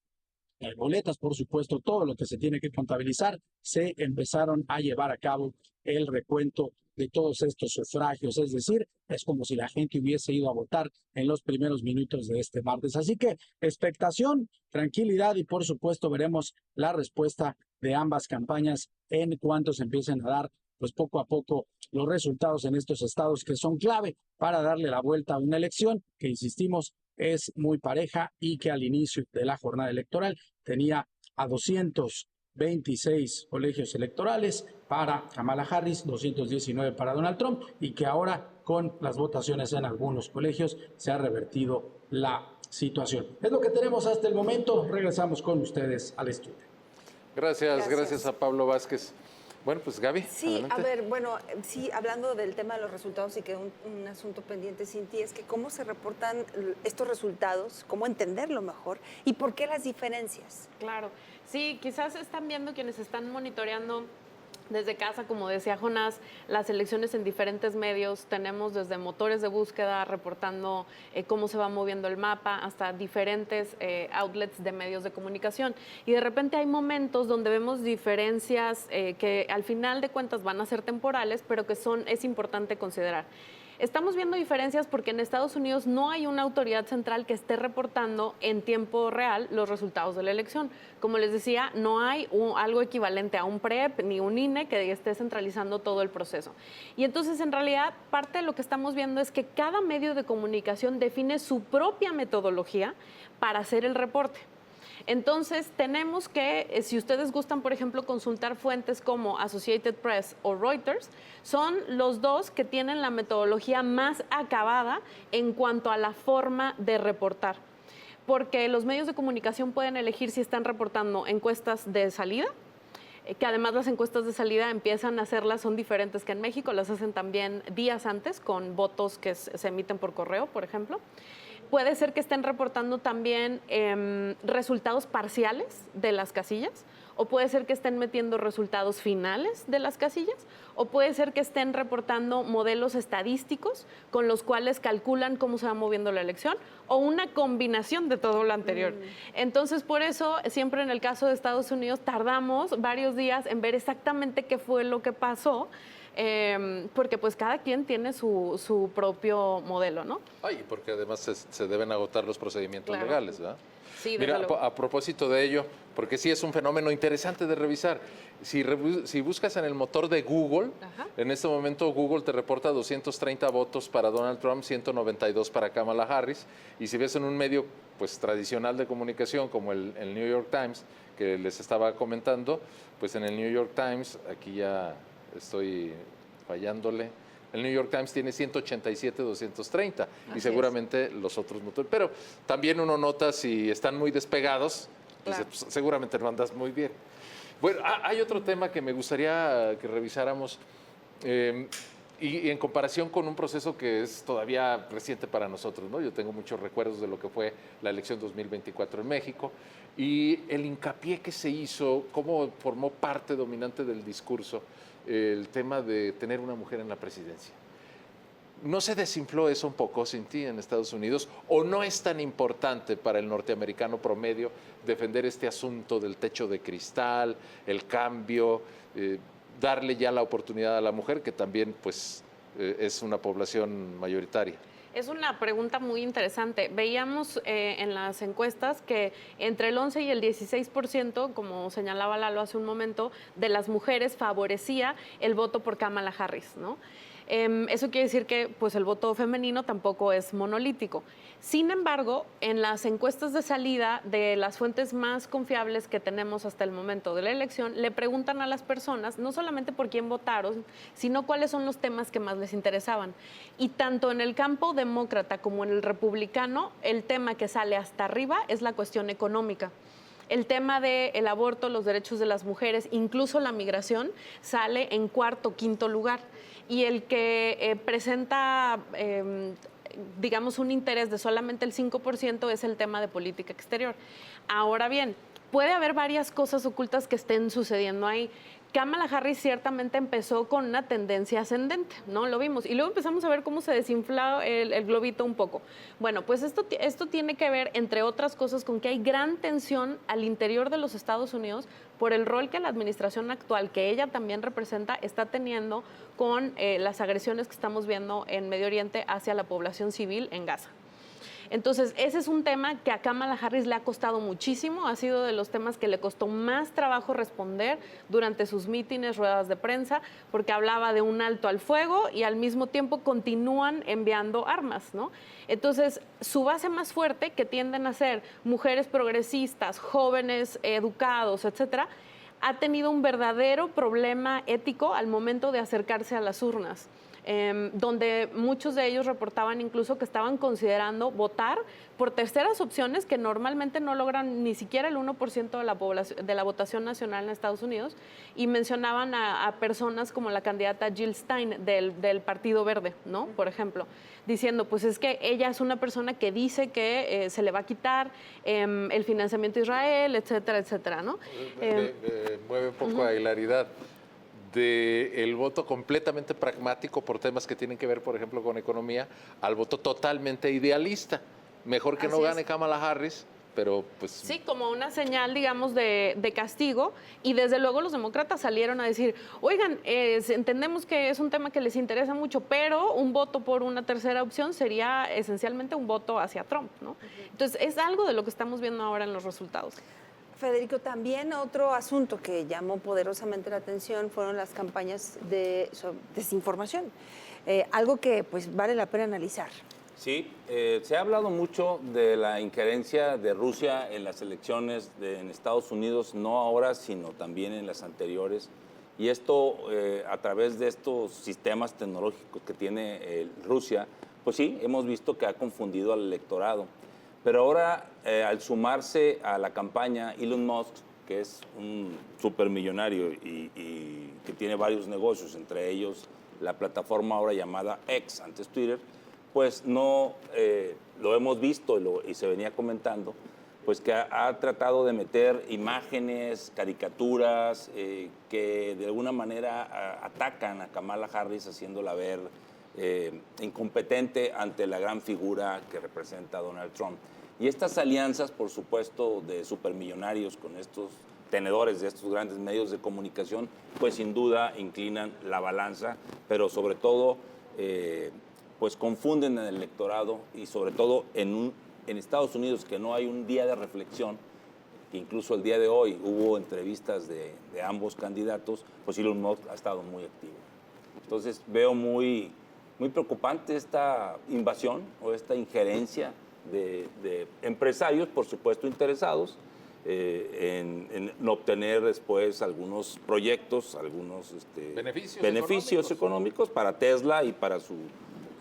boletas, por supuesto, todo lo que se tiene que contabilizar, se empezaron a llevar a cabo el recuento de todos estos sufragios, es decir, es como si la gente hubiese ido a votar en los primeros minutos de este martes. Así que expectación, tranquilidad y por supuesto veremos la respuesta de ambas campañas en cuanto se empiecen a dar, pues poco a poco, los resultados en estos estados que son clave para darle la vuelta a una elección que, insistimos, es muy pareja y que al inicio de la jornada electoral tenía a 226 colegios electorales para Kamala Harris, 219 para Donald Trump, y que ahora con las votaciones en algunos colegios se ha revertido la situación. Es lo que tenemos hasta el momento. Regresamos con ustedes al estudio. Gracias a Pablo Vázquez. Bueno, pues Gaby, sí, adelante. A ver, bueno, sí, hablando del tema de los resultados y que un asunto pendiente, Cinti, es que cómo se reportan estos resultados, cómo entenderlo mejor y por qué las diferencias. Claro, sí, quizás están viendo quienes están monitoreando desde casa, como decía Jonás, las elecciones en diferentes medios. Tenemos desde motores de búsqueda reportando cómo se va moviendo el mapa hasta diferentes outlets de medios de comunicación. Y de repente hay momentos donde vemos diferencias que al final de cuentas van a ser temporales, pero que es importante considerar. Estamos viendo diferencias porque en Estados Unidos no hay una autoridad central que esté reportando en tiempo real los resultados de la elección. Como les decía, no hay algo equivalente a un PREP ni un INE que esté centralizando todo el proceso. Y entonces, en realidad, parte de lo que estamos viendo es que cada medio de comunicación define su propia metodología para hacer el reporte. Entonces, tenemos que, si ustedes gustan, por ejemplo, consultar fuentes como Associated Press o Reuters, son los dos que tienen la metodología más acabada en cuanto a la forma de reportar. Porque los medios de comunicación pueden elegir si están reportando encuestas de salida, que además las encuestas de salida empiezan a hacerlas, son diferentes que en México, las hacen también días antes con votos que se emiten por correo, por ejemplo. Puede ser que estén reportando también resultados parciales de las casillas, o puede ser que estén metiendo resultados finales de las casillas, o puede ser que estén reportando modelos estadísticos con los cuales calculan cómo se va moviendo la elección, o una combinación de todo lo anterior. Entonces, por eso, siempre en el caso de Estados Unidos, tardamos varios días en ver exactamente qué fue lo que pasó, porque pues cada quien tiene su propio modelo, ¿no? Ay, porque además se deben agotar los procedimientos legales, ¿verdad? Sí, mira, a propósito de ello, porque sí es un fenómeno interesante de revisar. Si buscas en el motor de Google, en este momento Google te reporta 230 votos para Donald Trump, 192 para Kamala Harris, y si ves en un medio pues tradicional de comunicación como el New York Times, que les estaba comentando, pues en el New York Times, aquí ya estoy fallándole, el New York Times tiene 187, 230 y seguramente los otros motores. Pero también uno nota si están muy despegados, dice, pues, seguramente no andas muy bien. Bueno, hay otro tema que me gustaría que revisáramos y en comparación con un proceso que es todavía reciente para nosotros, ¿no? Yo tengo muchos recuerdos de lo que fue la elección 2024 en México y el hincapié que se hizo, cómo formó parte dominante del discurso el tema de tener una mujer en la presidencia. ¿No se desinfló eso un poco, Cinti, en Estados Unidos? ¿O no es tan importante para el norteamericano promedio defender este asunto del techo de cristal, el cambio, darle ya la oportunidad a la mujer, que también pues, es una población mayoritaria? Es una pregunta muy interesante. Veíamos en las encuestas que entre el 11 y el 16%, como señalaba Lalo hace un momento, de las mujeres favorecía el voto por Kamala Harris, ¿no? Eso quiere decir que pues, el voto femenino tampoco es monolítico. Sin embargo, en las encuestas de salida de las fuentes más confiables que tenemos hasta el momento de la elección, le preguntan a las personas no solamente por quién votaron, sino cuáles son los temas que más les interesaban. Y tanto en el campo demócrata como en el republicano, el tema que sale hasta arriba es la cuestión económica. El tema del aborto, los derechos de las mujeres, incluso la migración, sale en cuarto o quinto lugar. Y el que presenta, digamos, un interés de solamente el 5% es el tema de política exterior. Ahora bien, puede haber varias cosas ocultas que estén sucediendo ahí. Kamala Harris ciertamente empezó con una tendencia ascendente, ¿no? Lo vimos. Y luego empezamos a ver cómo se desinfla el globito un poco. Bueno, pues esto tiene que ver, entre otras cosas, con que hay gran tensión al interior de los Estados Unidos por el rol que la administración actual, que ella también representa, está teniendo con las agresiones que estamos viendo en Medio Oriente hacia la población civil en Gaza. Entonces, ese es un tema que a Kamala Harris le ha costado muchísimo, ha sido de los temas que le costó más trabajo responder durante sus mítines, ruedas de prensa, porque hablaba de un alto al fuego y al mismo tiempo continúan enviando armas, ¿no? Entonces, su base más fuerte, que tienden a ser mujeres progresistas, jóvenes educados, etcétera, ha tenido un verdadero problema ético al momento de acercarse a las urnas. Donde muchos de ellos reportaban incluso que estaban considerando votar por terceras opciones que normalmente no logran ni siquiera el 1% de la población, de la votación nacional en Estados Unidos, y mencionaban a personas como la candidata Jill Stein del Partido Verde, ¿no? Por ejemplo, diciendo, pues es que ella es una persona que dice que se le va a quitar el financiamiento a Israel, etcétera, etcétera, ¿no? Mueve un poco a hilaridad del voto completamente pragmático por temas que tienen que ver, por ejemplo, con economía, al voto totalmente idealista. Mejor que no gane Kamala Harris, pero pues... Sí, como una señal, digamos, de castigo. Y desde luego los demócratas salieron a decir, oigan, entendemos que es un tema que les interesa mucho, pero un voto por una tercera opción sería esencialmente un voto hacia Trump, ¿no? Entonces, es algo de lo que estamos viendo ahora en los resultados. Federico, también otro asunto que llamó poderosamente la atención fueron las campañas de desinformación, algo que pues vale la pena analizar. Sí, se ha hablado mucho de la injerencia de Rusia en las elecciones en Estados Unidos, no ahora, sino también en las anteriores. Y esto, a través de estos sistemas tecnológicos que tiene Rusia, pues sí, hemos visto que ha confundido al electorado. Pero ahora, al sumarse a la campaña, Elon Musk, que es un supermillonario y que tiene varios negocios, entre ellos la plataforma ahora llamada X, antes Twitter, pues no lo hemos visto y se venía comentando, pues que ha tratado de meter imágenes, caricaturas que de alguna manera atacan a Kamala Harris, haciéndola ver incompetente ante la gran figura que representa a Donald Trump. Y estas alianzas, por supuesto, de supermillonarios con estos tenedores de estos grandes medios de comunicación, pues sin duda inclinan la balanza, pero sobre todo pues confunden al electorado, y sobre todo en Estados Unidos, que no hay un día de reflexión, que incluso el día de hoy hubo entrevistas de ambos candidatos, pues Elon Musk ha estado muy activo. Entonces veo muy preocupante esta invasión o esta injerencia de empresarios, por supuesto interesados en obtener después algunos proyectos, algunos beneficios económicos para Tesla y para su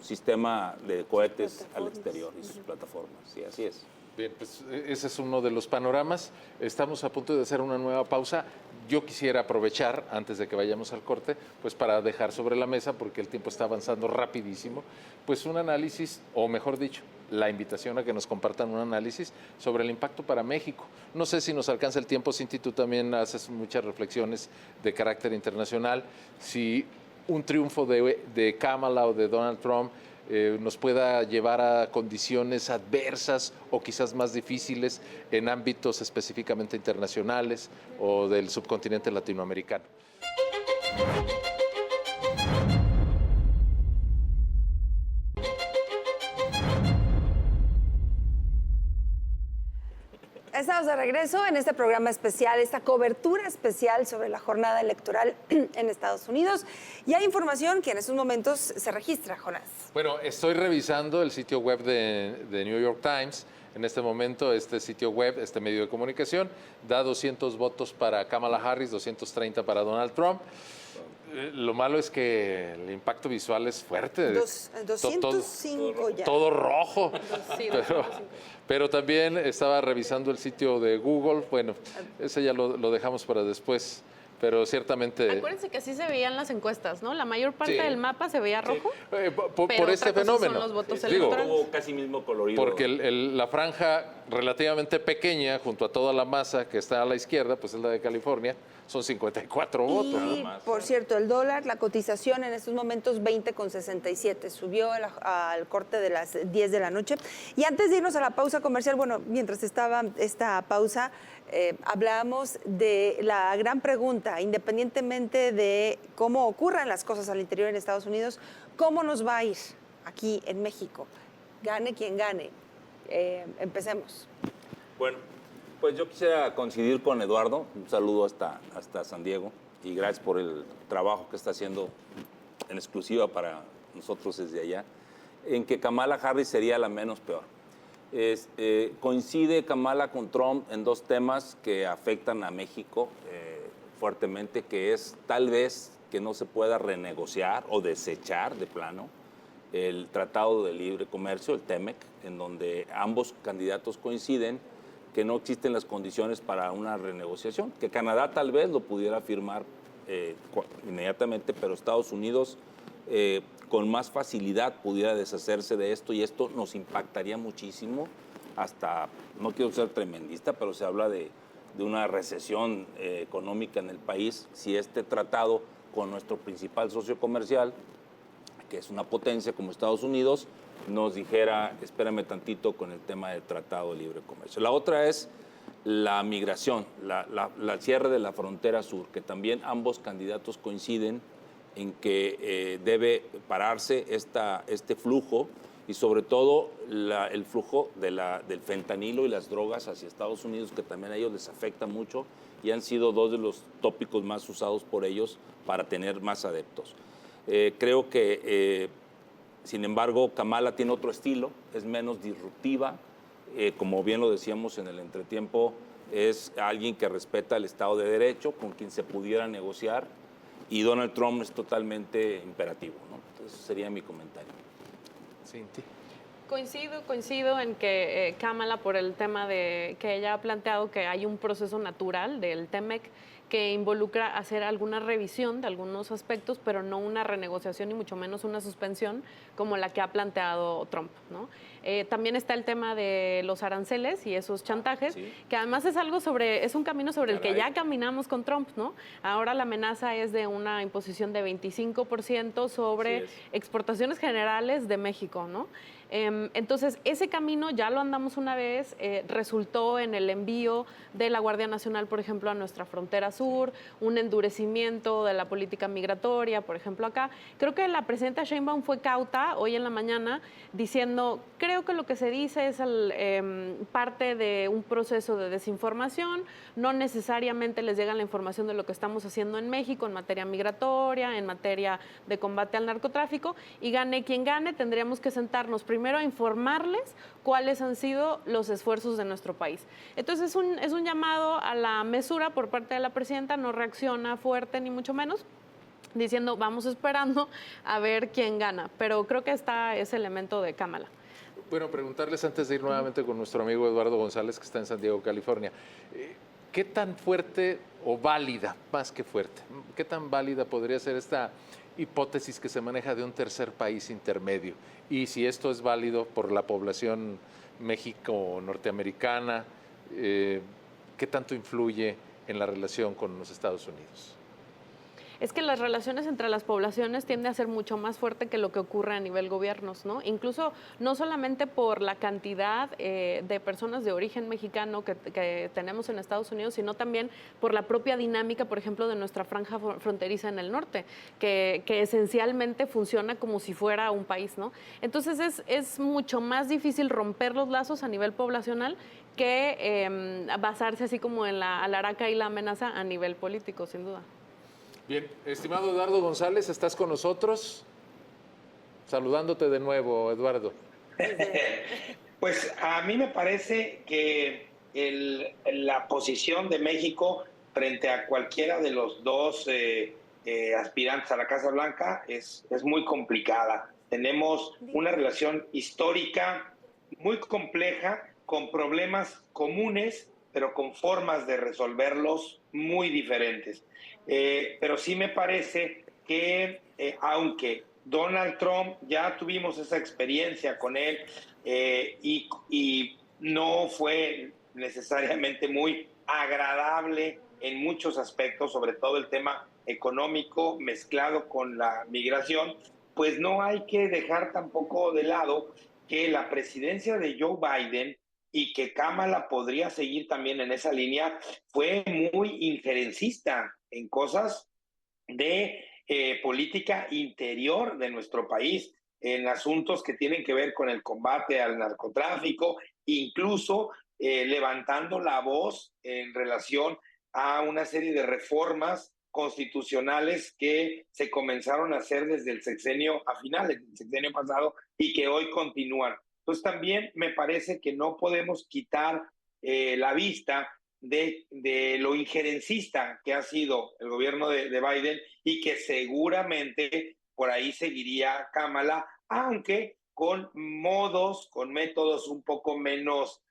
sistema de cohetes al exterior y sus plataformas. Sí, así es. Bien, pues ese es uno de los panoramas. Estamos a punto de hacer una nueva pausa. Yo quisiera aprovechar, antes de que vayamos al corte, pues para dejar sobre la mesa, porque el tiempo está avanzando rapidísimo, pues un análisis, o mejor dicho, la invitación a que nos compartan un análisis sobre el impacto para México. No sé si nos alcanza el tiempo, Cinti, tú también haces muchas reflexiones de carácter internacional. Si un triunfo de Kamala o de Donald Trump nos pueda llevar a condiciones adversas o quizás más difíciles en ámbitos específicamente internacionales o del subcontinente latinoamericano. Estamos estamos de regreso en este programa especial, esta cobertura especial sobre la jornada electoral en Estados Unidos. Y hay información que en estos momentos se registra, Jonás. Bueno, estoy revisando el sitio web de New York Times. En este momento, este sitio web, este medio de comunicación, da 200 votos para Kamala Harris, 230 para Donald Trump. Lo malo es que el impacto visual es fuerte. 205 ya. Todo rojo. Sí, Pero también estaba revisando el sitio de Google. Bueno, ese ya lo dejamos para después. Pero ciertamente... Acuérdense que así se veían las encuestas, ¿no? La mayor parte Sí. del mapa se veía rojo. Por este fenómeno. Son los votos Digo, electorales. Todo casi mismo colorido. porque la franja relativamente pequeña, junto a toda la masa que está a la izquierda, pues es la de California, son 54 votos. Y, por cierto, el dólar, la cotización en estos momentos 20,67. Subió al corte de las 10 de la noche. Y antes de irnos a la pausa comercial, bueno, mientras estaba esta pausa, hablábamos de la gran pregunta, independientemente de cómo ocurran las cosas al interior en Estados Unidos, ¿cómo nos va a ir aquí en México? Gane quien gane. Empecemos. Bueno, pues yo quisiera coincidir con Eduardo. Un saludo hasta San Diego y gracias por el trabajo que está haciendo en exclusiva para nosotros desde allá, en que Kamala Harris sería la menos peor. Coincide Kamala con Trump en dos temas que afectan a México fuertemente, que es tal vez que no se pueda renegociar o desechar de plano el Tratado de Libre Comercio, el TEMEC, en donde ambos candidatos coinciden que no existen las condiciones para una renegociación, que Canadá tal vez lo pudiera firmar inmediatamente, pero Estados Unidos con más facilidad pudiera deshacerse de esto y esto nos impactaría muchísimo hasta, no quiero ser tremendista, pero se habla de una recesión económica en el país si este tratado con nuestro principal socio comercial, que es una potencia como Estados Unidos, nos dijera, espérame tantito con el tema del Tratado de Libre Comercio. La otra es la migración, la cierre de la frontera sur, que también ambos candidatos coinciden en que debe pararse este flujo y sobre todo el flujo del fentanilo y las drogas hacia Estados Unidos, que también a ellos les afecta mucho y han sido dos de los tópicos más usados por ellos para tener más adeptos. Creo que, sin embargo, Kamala tiene otro estilo, es menos disruptiva, como bien lo decíamos en el entretiempo, es alguien que respeta el Estado de Derecho, con quien se pudiera negociar, y Donald Trump es totalmente imperativo, ¿no? Entonces, ese sería mi comentario. Cinti. Coincido en que Kamala, por el tema de que ella ha planteado que hay un proceso natural del TEMEC que involucra hacer alguna revisión de algunos aspectos, pero no una renegociación y mucho menos una suspensión como la que ha planteado Trump, ¿no? También está el tema de los aranceles y esos chantajes, sí. que además es un camino sobre el que ya caminamos con Trump, ¿no? Ahora la amenaza es de una imposición de 25% sobre exportaciones generales de México, ¿no? Entonces, ese camino ya lo andamos una vez, resultó en el envío de la Guardia Nacional, por ejemplo, a nuestra frontera sur, un endurecimiento de la política migratoria, por ejemplo, acá. Creo que la presidenta Sheinbaum fue cauta hoy en la mañana diciendo, creo que lo que se dice es parte de un proceso de desinformación, no necesariamente les llega la información de lo que estamos haciendo en México en materia migratoria, en materia de combate al narcotráfico, y gane quien gane, tendríamos que sentarnos primero a informarles cuáles han sido los esfuerzos de nuestro país. Entonces es un llamado a la mesura por parte de la presidenta, no reacciona fuerte ni mucho menos, diciendo vamos esperando a ver quién gana, pero creo que está ese elemento de Kamala. Bueno, preguntarles antes de ir nuevamente con nuestro amigo Eduardo González, que está en San Diego, California, ¿qué tan fuerte o válida, más que fuerte, qué tan válida podría ser esta hipótesis que se maneja de un tercer país intermedio? Y si esto es válido por la población México-norteamericana, ¿qué tanto influye en la relación con los Estados Unidos? es que las relaciones entre las poblaciones tienden a ser mucho más fuerte que lo que ocurre a nivel gobiernos, ¿no? Incluso no solamente por la cantidad de personas de origen mexicano que tenemos en Estados Unidos, sino también por la propia dinámica, por ejemplo, de nuestra franja fronteriza en el norte, que esencialmente funciona como si fuera un país, ¿no? Entonces es mucho más difícil romper los lazos a nivel poblacional que basarse así como en la alaraca y la amenaza a nivel político, sin duda. Bien, estimado Eduardo González, ¿estás con nosotros? Saludándote de nuevo, Eduardo. Pues a mí me parece que la posición de México frente a cualquiera de los dos aspirantes a la Casa Blanca es muy complicada. Tenemos una relación histórica muy compleja, con problemas comunes, pero con formas de resolverlos muy diferentes. Pero sí me parece que aunque Donald Trump, ya tuvimos esa experiencia con él y no fue necesariamente muy agradable en muchos aspectos, sobre todo el tema económico mezclado con la migración, pues no hay que dejar tampoco de lado que la presidencia de Joe Biden y que Kamala podría seguir también en esa línea, fue muy injerencista en cosas de política interior de nuestro país, en asuntos que tienen que ver con el combate al narcotráfico, incluso levantando la voz en relación a una serie de reformas constitucionales que se comenzaron a hacer desde el sexenio, a finales del sexenio pasado, y que hoy continúan. Pues también me parece que no podemos quitar la vista de lo injerencista que ha sido el gobierno de Biden y que seguramente por ahí seguiría Kamala, aunque con modos, con métodos un poco menos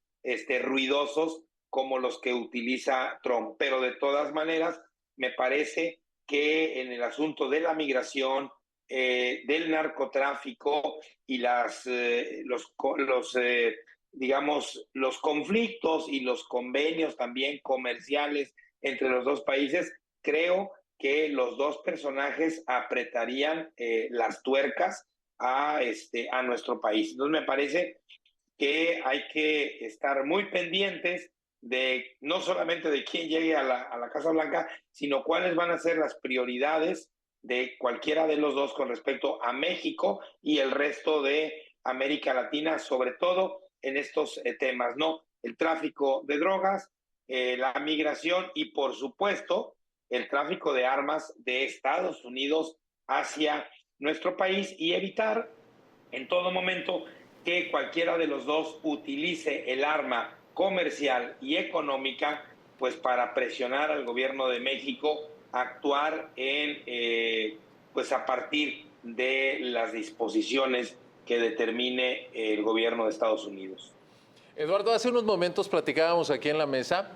ruidosos como los que utiliza Trump. Pero de todas maneras, me parece que en el asunto de la migración, del narcotráfico y digamos, los conflictos y los convenios también comerciales entre los dos países, creo que los dos personajes apretarían las tuercas a nuestro país. Entonces me parece que hay que estar muy pendientes de no solamente de quién llegue a la Casa Blanca, sino cuáles van a ser las prioridades de cualquiera de los dos con respecto a México y el resto de América Latina, sobre todo en estos temas, ¿no? El tráfico de drogas, la migración y, por supuesto, el tráfico de armas de Estados Unidos hacia nuestro país y evitar en todo momento que cualquiera de los dos utilice el arma comercial y económica pues para presionar al gobierno de México a actuar pues a partir de las disposiciones que determine el gobierno de Estados Unidos. Eduardo, hace unos momentos platicábamos aquí en la mesa,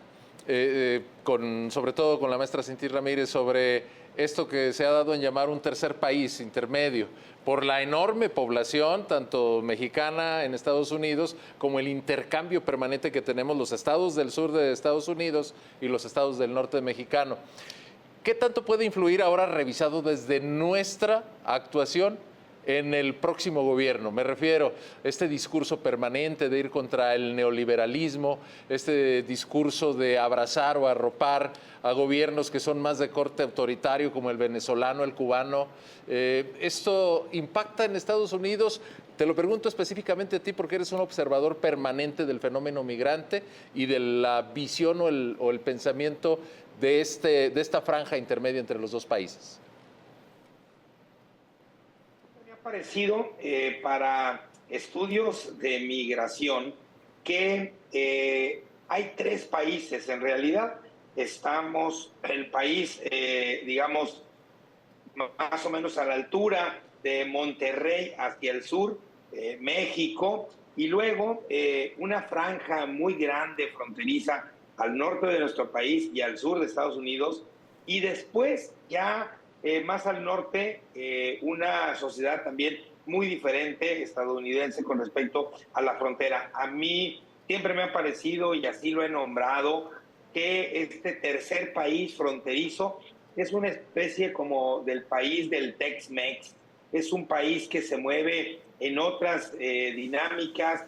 sobre todo con la maestra Cinti Ramírez, sobre esto que se ha dado en llamar un tercer país intermedio, por la enorme población, tanto mexicana en Estados Unidos, como el intercambio permanente que tenemos los estados del sur de Estados Unidos y los estados del norte mexicano. ¿Qué tanto puede influir ahora, revisado desde nuestra actuación, en el próximo gobierno? Me refiero a este discurso permanente de ir contra el neoliberalismo, este discurso de abrazar o arropar a gobiernos que son más de corte autoritario, como el venezolano, el cubano. ¿Esto impacta en Estados Unidos? Te lo pregunto específicamente a ti porque eres un observador permanente del fenómeno migrante y de la visión o el pensamiento de esta franja intermedia entre los dos países. Parecido para estudios de migración que hay tres países en realidad. Estamos el país, digamos, más o menos a la altura de Monterrey hacia el sur, México, y luego una franja muy grande fronteriza al norte de nuestro país y al sur de Estados Unidos, y después ya más al norte, una sociedad también muy diferente, estadounidense, con respecto a la frontera. A mí siempre me ha parecido, y así lo he nombrado, que este tercer país fronterizo es una especie como del país del Tex-Mex. Es un país que se mueve en otras dinámicas,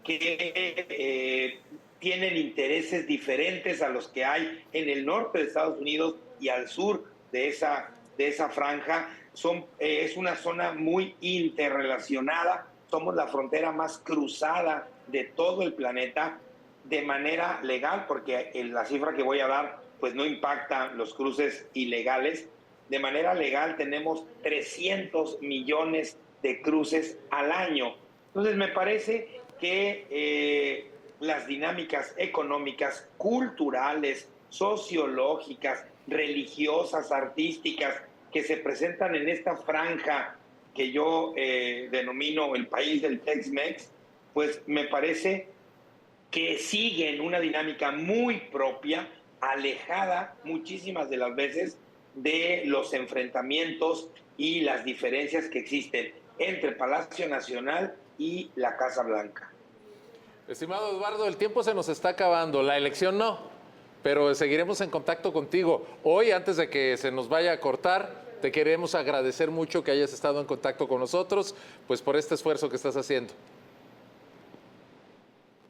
que tienen intereses diferentes a los que hay en el norte de Estados Unidos y al sur de esa franja. Es una zona muy interrelacionada, somos la frontera más cruzada de todo el planeta de manera legal, porque la cifra que voy a dar pues no impacta los cruces ilegales. De manera legal tenemos 300 millones de cruces al año. Entonces me parece que las dinámicas económicas, culturales, sociológicas, religiosas, artísticas que se presentan en esta franja que yo denomino el país del Tex-Mex, pues me parece que siguen una dinámica muy propia, alejada muchísimas de las veces de los enfrentamientos y las diferencias que existen entre Palacio Nacional y la Casa Blanca. Estimado Eduardo, el tiempo se nos está acabando, la elección no, pero seguiremos en contacto contigo. Hoy, antes de que se nos vaya a cortar, te queremos agradecer mucho que hayas estado en contacto con nosotros, pues por este esfuerzo que estás haciendo.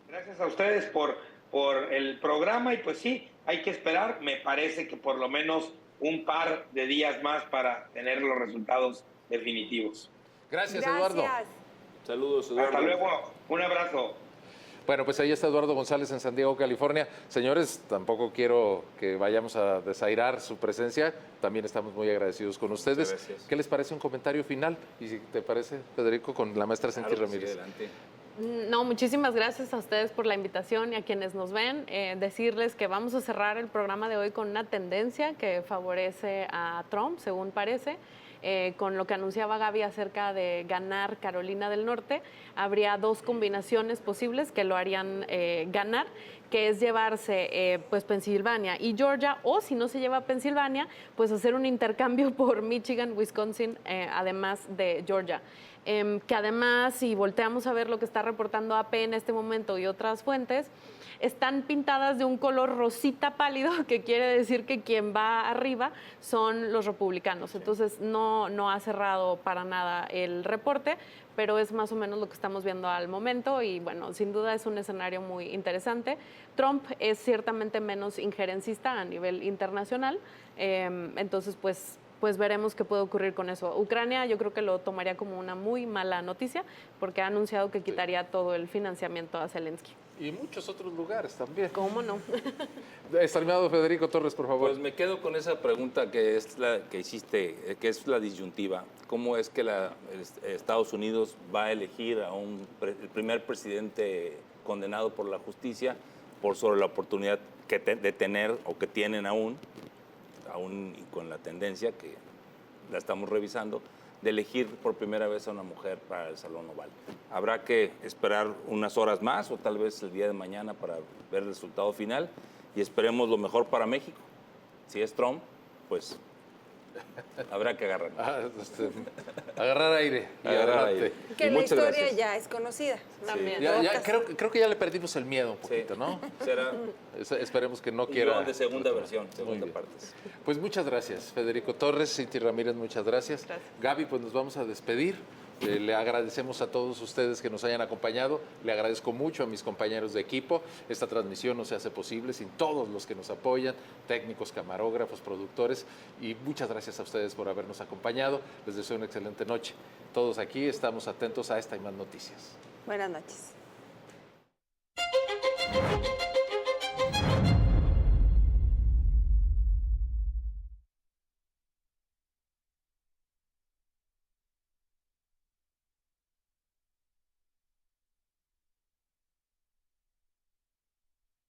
Gracias a ustedes por el programa y pues sí, hay que esperar, me parece que por lo menos un par de días más para tener los resultados definitivos. Gracias, Eduardo. Saludos, Eduardo. Hasta luego, un abrazo. Bueno, pues ahí está Eduardo González en San Diego, California. Señores, tampoco quiero que vayamos a desairar su presencia. También estamos muy agradecidos con ustedes. ¿Qué les parece un comentario final? Y si te parece, Federico, con la maestra Cinti Ramírez. Sí, adelante. No, muchísimas gracias a ustedes por la invitación y a quienes nos ven. Decirles que vamos a cerrar el programa de hoy con una tendencia que favorece a Trump, según parece. Con lo que anunciaba Gaby acerca de ganar Carolina del Norte, habría dos combinaciones posibles que lo harían ganar, que es llevarse pues Pensilvania y Georgia, o si no se lleva Pensilvania, pues hacer un intercambio por Michigan, Wisconsin, además de Georgia. Que además, si volteamos a ver lo que está reportando AP en este momento y otras fuentes, están pintadas de un color rosita pálido, que quiere decir que quien va arriba son los republicanos. Entonces, no ha cerrado para nada el reporte, pero es más o menos lo que estamos viendo al momento y, bueno, sin duda es un escenario muy interesante. Trump es ciertamente menos injerencista a nivel internacional, entonces, pues veremos qué puede ocurrir con eso. Ucrania yo creo que lo tomaría como una muy mala noticia porque ha anunciado que quitaría todo el financiamiento a Zelensky. Y muchos otros lugares también. ¿Cómo no? Estimado Federico Torres, por favor. Pues me quedo con esa pregunta que es la que hiciste, que es la disyuntiva. ¿Cómo es que Estados Unidos va a elegir a el primer presidente condenado por la justicia sobre la oportunidad de tener o que tienen aún y con la tendencia que la estamos revisando, de elegir por primera vez a una mujer para el Salón Oval? Habrá que esperar unas horas más o tal vez el día de mañana para ver el resultado final y esperemos lo mejor para México. Si es Trump, pues habrá que agarrar. Agarrar aire. Agarrar aire. Que Y la muchas historia gracias. ya es conocida. También. Creo que ya le perdimos el miedo un poquito, Sí. ¿no? Será Esperemos que no un quiera. guión de segunda versión, Muy segunda bien. parte. Pues muchas gracias, Federico Torres, Cinti Ramírez, muchas gracias. Gaby, pues nos vamos a despedir. Le agradecemos a todos ustedes que nos hayan acompañado. Le agradezco mucho a mis compañeros de equipo. Esta transmisión no se hace posible sin todos los que nos apoyan, técnicos, camarógrafos, productores. Y muchas gracias a ustedes por habernos acompañado. Les deseo una excelente noche. Todos aquí estamos atentos a esta y más noticias. Buenas noches.